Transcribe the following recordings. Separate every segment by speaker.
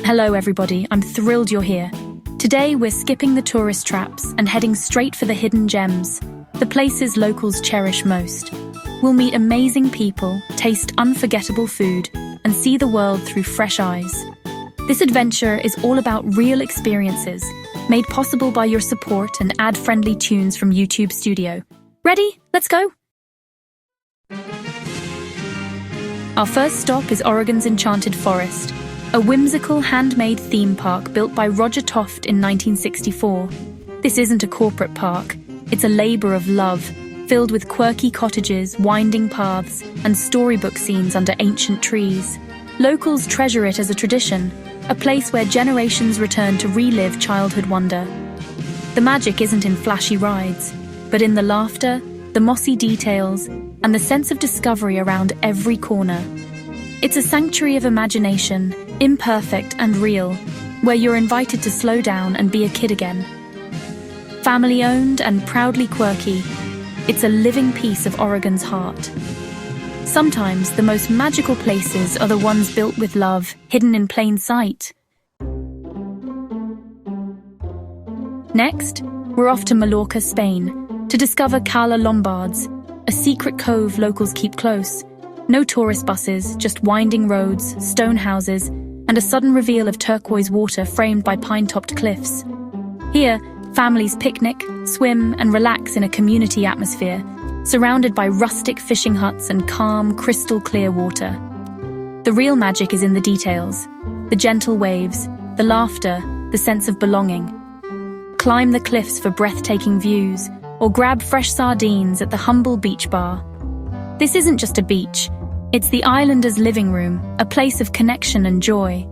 Speaker 1: Hello everybody, I'm thrilled you're here. Today we're skipping the tourist traps and heading straight for the hidden gems, the places locals cherish most. We'll meet amazing people, taste unforgettable food, and see the world through fresh eyes. This adventure is all about real experiences, made possible by your support and ad-friendly tunes from YouTube Studio. Ready? Let's go! Our first stop is Oregon's Enchanted Forest, a whimsical handmade theme park built by Roger Toft in 1964. This isn't a corporate park, it's a labor of love, filled with quirky cottages, winding paths, and storybook scenes under ancient trees. Locals treasure it as a tradition, a place where generations return to relive childhood wonder. The magic isn't in flashy rides, but in the laughter, the mossy details, and the sense of discovery around every corner. It's a sanctuary of imagination, imperfect and real, where you're invited to slow down and be a kid again. Family-owned and proudly quirky, it's a living piece of Oregon's heart. Sometimes the most magical places are the ones built with love, hidden in plain sight. Next, we're off to Mallorca, Spain, to discover Cala Lombards, a secret cove locals keep close. No tourist buses, just winding roads, stone houses, and a sudden reveal of turquoise water framed by pine-topped cliffs. Here, families picnic, swim, and relax in a community atmosphere, surrounded by rustic fishing huts and calm, crystal-clear water. The real magic is in the details, the gentle waves, the laughter, the sense of belonging. Climb the cliffs for breathtaking views, or grab fresh sardines at the humble beach bar. This isn't just a beach, it's the islander's living room, a place of connection and joy.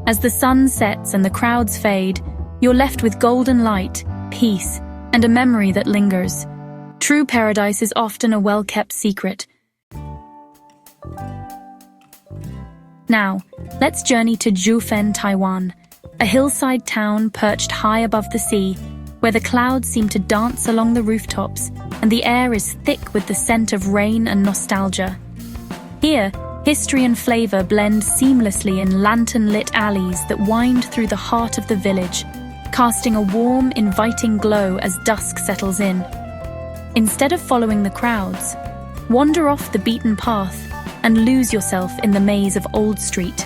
Speaker 1: As the sun sets and the crowds fade, you're left with golden light, peace, and a memory that lingers. True paradise is often a well-kept secret. Now, let's journey to Jiufen, Taiwan, a hillside town perched high above the sea, where the clouds seem to dance along the rooftops and the air is thick with the scent of rain and nostalgia. Here, history and flavor blend seamlessly in lantern-lit alleys that wind through the heart of the village, casting a warm, inviting glow as dusk settles in. Instead of following the crowds, wander off the beaten path and lose yourself in the maze of Old Street,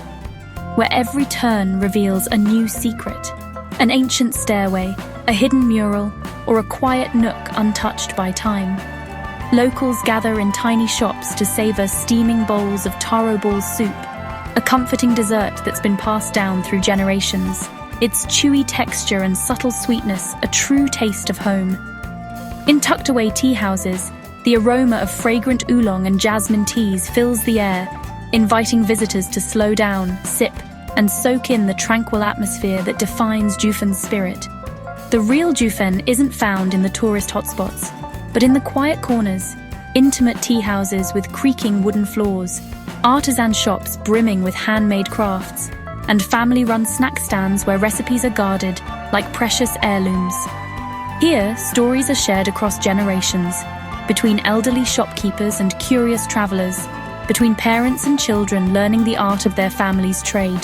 Speaker 1: where every turn reveals a new secret, an ancient stairway, a hidden mural, or a quiet nook untouched by time. Locals gather in tiny shops to savor steaming bowls of taro ball soup, a comforting dessert that's been passed down through generations. Its chewy texture and subtle sweetness, a true taste of home. In tucked-away tea houses, the aroma of fragrant oolong and jasmine teas fills the air, inviting visitors to slow down, sip, and soak in the tranquil atmosphere that defines Jiufen's spirit. The real Jiufen isn't found in the tourist hotspots, but in the quiet corners, intimate tea houses with creaking wooden floors, artisan shops brimming with handmade crafts, and family-run snack stands where recipes are guarded like precious heirlooms. Here, stories are shared across generations, between elderly shopkeepers and curious travelers, between parents and children learning the art of their family's trade.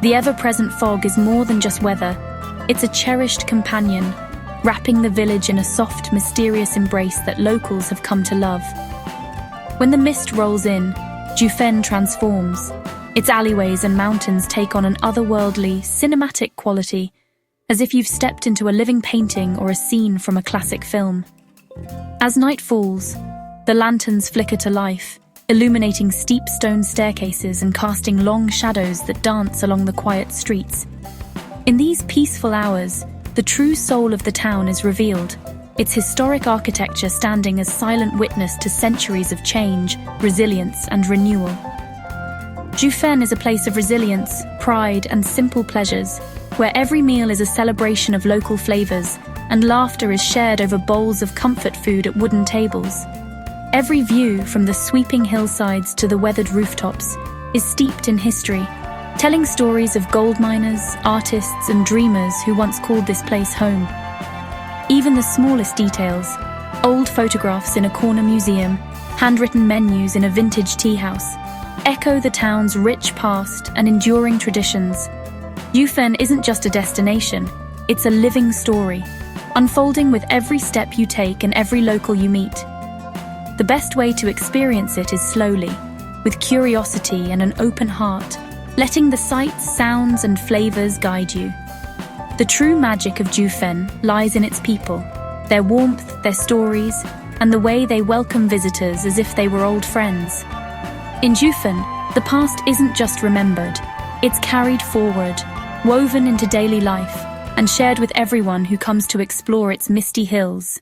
Speaker 1: The ever-present fog is more than just weather. It's a cherished companion, wrapping the village in a soft, mysterious embrace that locals have come to love. When the mist rolls in, Jiufen transforms. Its alleyways and mountains take on an otherworldly, cinematic quality, as if you've stepped into a living painting or a scene from a classic film. As night falls, the lanterns flicker to life, illuminating steep stone staircases and casting long shadows that dance along the quiet streets. In these peaceful hours, the true soul of the town is revealed, its historic architecture standing as silent witness to centuries of change, resilience, and renewal. Jiufen is a place of resilience, pride, and simple pleasures, where every meal is a celebration of local flavors, and laughter is shared over bowls of comfort food at wooden tables. Every view, from the sweeping hillsides to the weathered rooftops, is steeped in history, telling stories of gold miners, artists, and dreamers who once called this place home. Even the smallest details, old photographs in a corner museum, handwritten menus in a vintage tea house, echo the town's rich past and enduring traditions. Jufen isn't just a destination, it's a living story, unfolding with every step you take and every local you meet. The best way to experience it is slowly, with curiosity and an open heart, letting the sights, sounds, and flavors guide you. The true magic of Jufen lies in its people, their warmth, their stories, and the way they welcome visitors as if they were old friends. In Jufen, the past isn't just remembered, it's carried forward, woven into daily life, and shared with everyone who comes to explore its misty hills.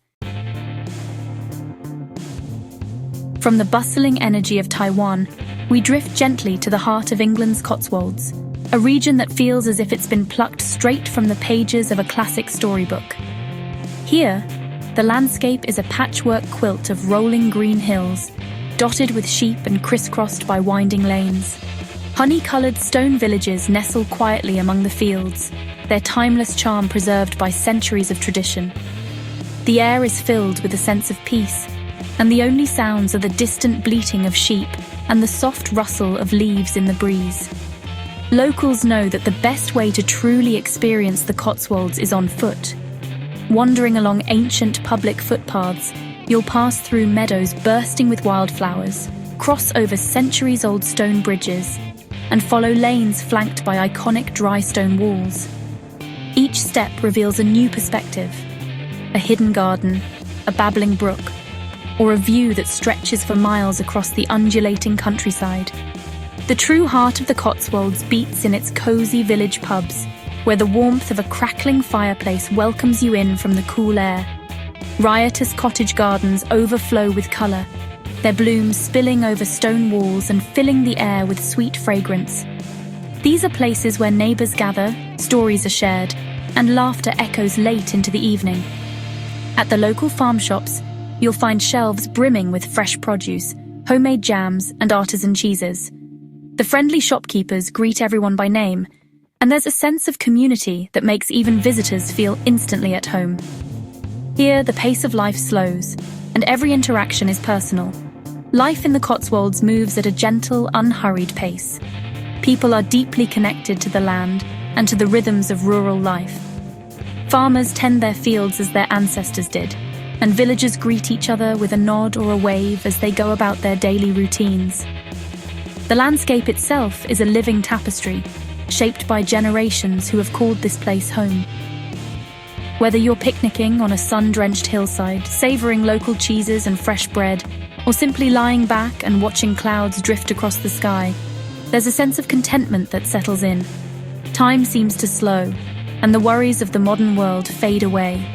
Speaker 1: From the bustling energy of Taiwan, we drift gently to the heart of England's Cotswolds, a region that feels as if it's been plucked straight from the pages of a classic storybook. Here, the landscape is a patchwork quilt of rolling green hills, dotted with sheep and crisscrossed by winding lanes. Honey-coloured stone villages nestle quietly among the fields, their timeless charm preserved by centuries of tradition. The air is filled with a sense of peace, and the only sounds are the distant bleating of sheep and the soft rustle of leaves in the breeze. Locals know that the best way to truly experience the Cotswolds is on foot. Wandering along ancient public footpaths, you'll pass through meadows bursting with wildflowers, cross over centuries-old stone bridges, and follow lanes flanked by iconic dry stone walls. Each step reveals a new perspective, a hidden garden, a babbling brook, or a view that stretches for miles across the undulating countryside. The true heart of the Cotswolds beats in its cozy village pubs, where the warmth of a crackling fireplace welcomes you in from the cool air. Riotous cottage gardens overflow with colour, their blooms spilling over stone walls and filling the air with sweet fragrance. These are places where neighbours gather, stories are shared, and laughter echoes late into the evening. At the local farm shops, you'll find shelves brimming with fresh produce, homemade jams, and artisan cheeses. The friendly shopkeepers greet everyone by name, and there's a sense of community that makes even visitors feel instantly at home. Here, the pace of life slows, and every interaction is personal. Life in the Cotswolds moves at a gentle, unhurried pace. People are deeply connected to the land and to the rhythms of rural life. Farmers tend their fields as their ancestors did, and villagers greet each other with a nod or a wave as they go about their daily routines. The landscape itself is a living tapestry, shaped by generations who have called this place home. Whether you're picnicking on a sun-drenched hillside, savouring local cheeses and fresh bread, or simply lying back and watching clouds drift across the sky, there's a sense of contentment that settles in. Time seems to slow, and the worries of the modern world fade away.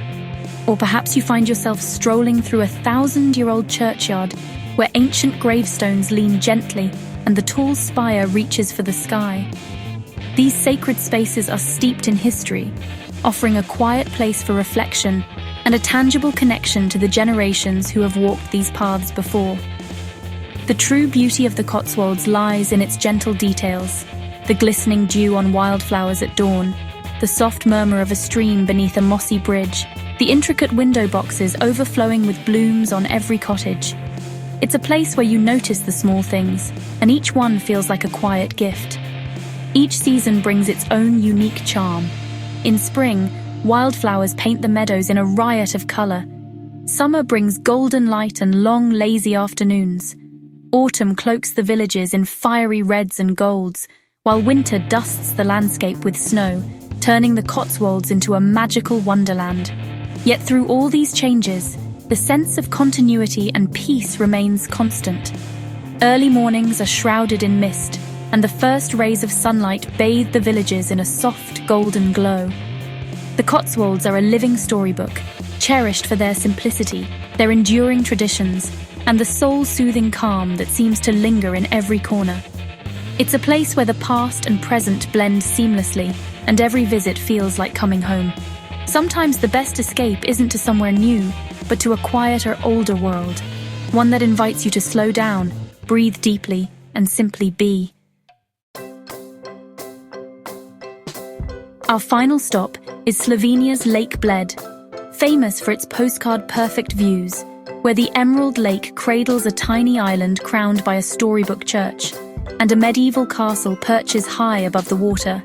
Speaker 1: Or perhaps you find yourself strolling through a 1,000-year-old churchyard where ancient gravestones lean gently and the tall spire reaches for the sky. These sacred spaces are steeped in history, offering a quiet place for reflection and a tangible connection to the generations who have walked these paths before. The true beauty of the Cotswolds lies in its gentle details, the glistening dew on wildflowers at dawn, the soft murmur of a stream beneath a mossy bridge, the intricate window boxes overflowing with blooms on every cottage. It's a place where you notice the small things, and each one feels like a quiet gift. Each season brings its own unique charm. In spring, wildflowers paint the meadows in a riot of colour. Summer brings golden light and long, lazy afternoons. Autumn cloaks the villages in fiery reds and golds, while winter dusts the landscape with snow, turning the Cotswolds into a magical wonderland. Yet through all these changes, the sense of continuity and peace remains constant. Early mornings are shrouded in mist, and the first rays of sunlight bathe the villages in a soft, golden glow. The Cotswolds are a living storybook, cherished for their simplicity, their enduring traditions, and the soul-soothing calm that seems to linger in every corner. It's a place where the past and present blend seamlessly, and every visit feels like coming home. Sometimes the best escape isn't to somewhere new, but to a quieter, older world, one that invites you to slow down, breathe deeply, and simply be. Our final stop is Slovenia's Lake Bled, famous for its postcard-perfect views, where the Emerald Lake cradles a tiny island crowned by a storybook church. and a medieval castle perches high above the water.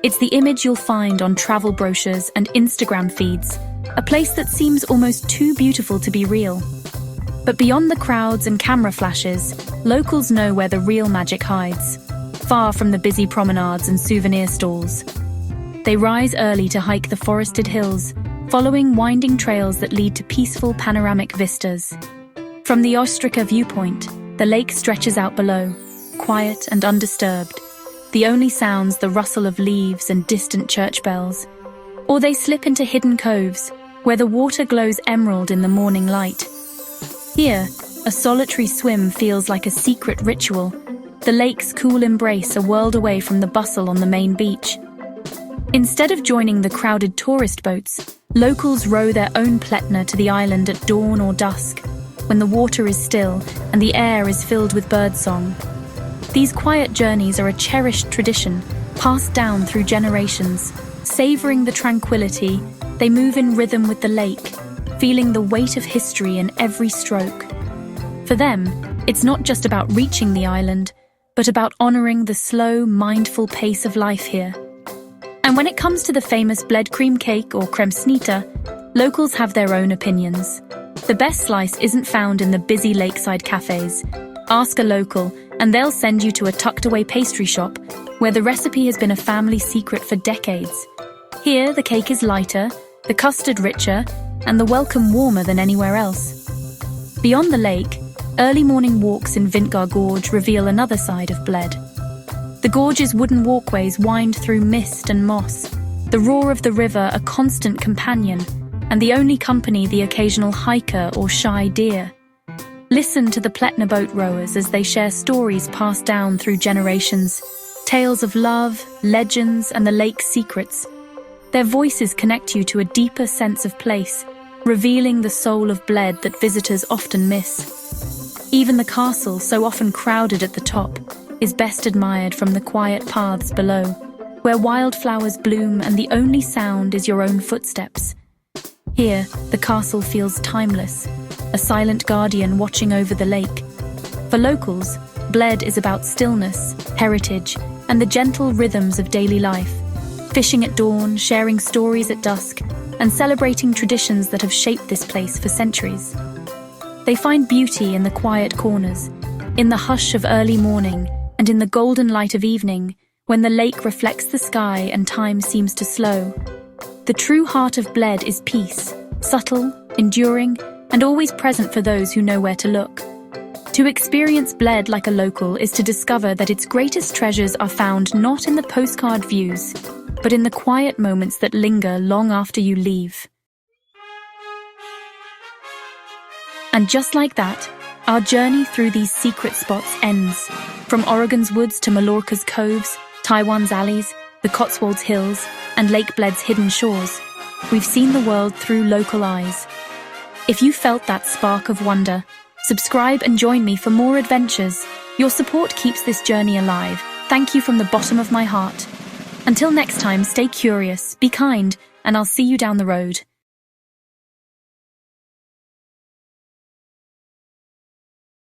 Speaker 1: It's the image you'll find on travel brochures and Instagram feeds, a place that seems almost too beautiful to be real. But beyond the crowds and camera flashes, locals know where the real magic hides, far from the busy promenades and souvenir stalls. They rise early to hike the forested hills, following winding trails that lead to peaceful panoramic vistas. From the Ostrika viewpoint, the lake stretches out below, quiet and undisturbed. The only sounds the rustle of leaves and distant church bells. Or they slip into hidden coves, where the water glows emerald in the morning light. Here, a solitary swim feels like a secret ritual, the lake's cool embrace a world away from the bustle on the main beach. Instead of joining the crowded tourist boats, locals row their own pletna to the island at dawn or dusk, when the water is still and the air is filled with birdsong. These quiet journeys are a cherished tradition, passed down through generations. Savoring the tranquility, they move in rhythm with the lake, feeling the weight of history in every stroke. For them, it's not just about reaching the island, but about honoring the slow, mindful pace of life here. And when it comes to the famous bled cream cake or kremsnita, locals have their own opinions. The best slice isn't found in the busy lakeside cafes. Ask a local, and they'll send you to a tucked-away pastry shop where the recipe has been a family secret for decades. Here, the cake is lighter, the custard richer, and the welcome warmer than anywhere else. Beyond the lake, early morning walks in Vintgar Gorge reveal another side of Bled. The gorge's wooden walkways wind through mist and moss, the roar of the river a constant companion, and the only company the occasional hiker or shy deer. Listen to the Pletna boat rowers as they share stories passed down through generations, tales of love, legends, and the lake's secrets. Their voices connect you to a deeper sense of place, revealing the soul of Bled that visitors often miss. Even the castle, so often crowded at the top, is best admired from the quiet paths below, where wildflowers bloom and the only sound is your own footsteps. Here, the castle feels timeless, a silent guardian watching over the lake. For locals, Bled is about stillness, heritage, and the gentle rhythms of daily life. Fishing at dawn, sharing stories at dusk, and celebrating traditions that have shaped this place for centuries. They find beauty in the quiet corners, in the hush of early morning, and in the golden light of evening, when the lake reflects the sky and time seems to slow. The true heart of Bled is peace, subtle, enduring, and always present for those who know where to look. To experience Bled like a local is to discover that its greatest treasures are found not in the postcard views, but in the quiet moments that linger long after you leave. And just like that, our journey through these secret spots ends. From Oregon's woods to Mallorca's coves, Taiwan's alleys, the Cotswolds hills, and Lake Bled's hidden shores, we've seen the world through local eyes. If you felt that spark of wonder, subscribe and join me for more adventures. Your support keeps this journey alive. Thank you from the bottom of my heart. Until next time, stay curious, be kind, and I'll see you down the road.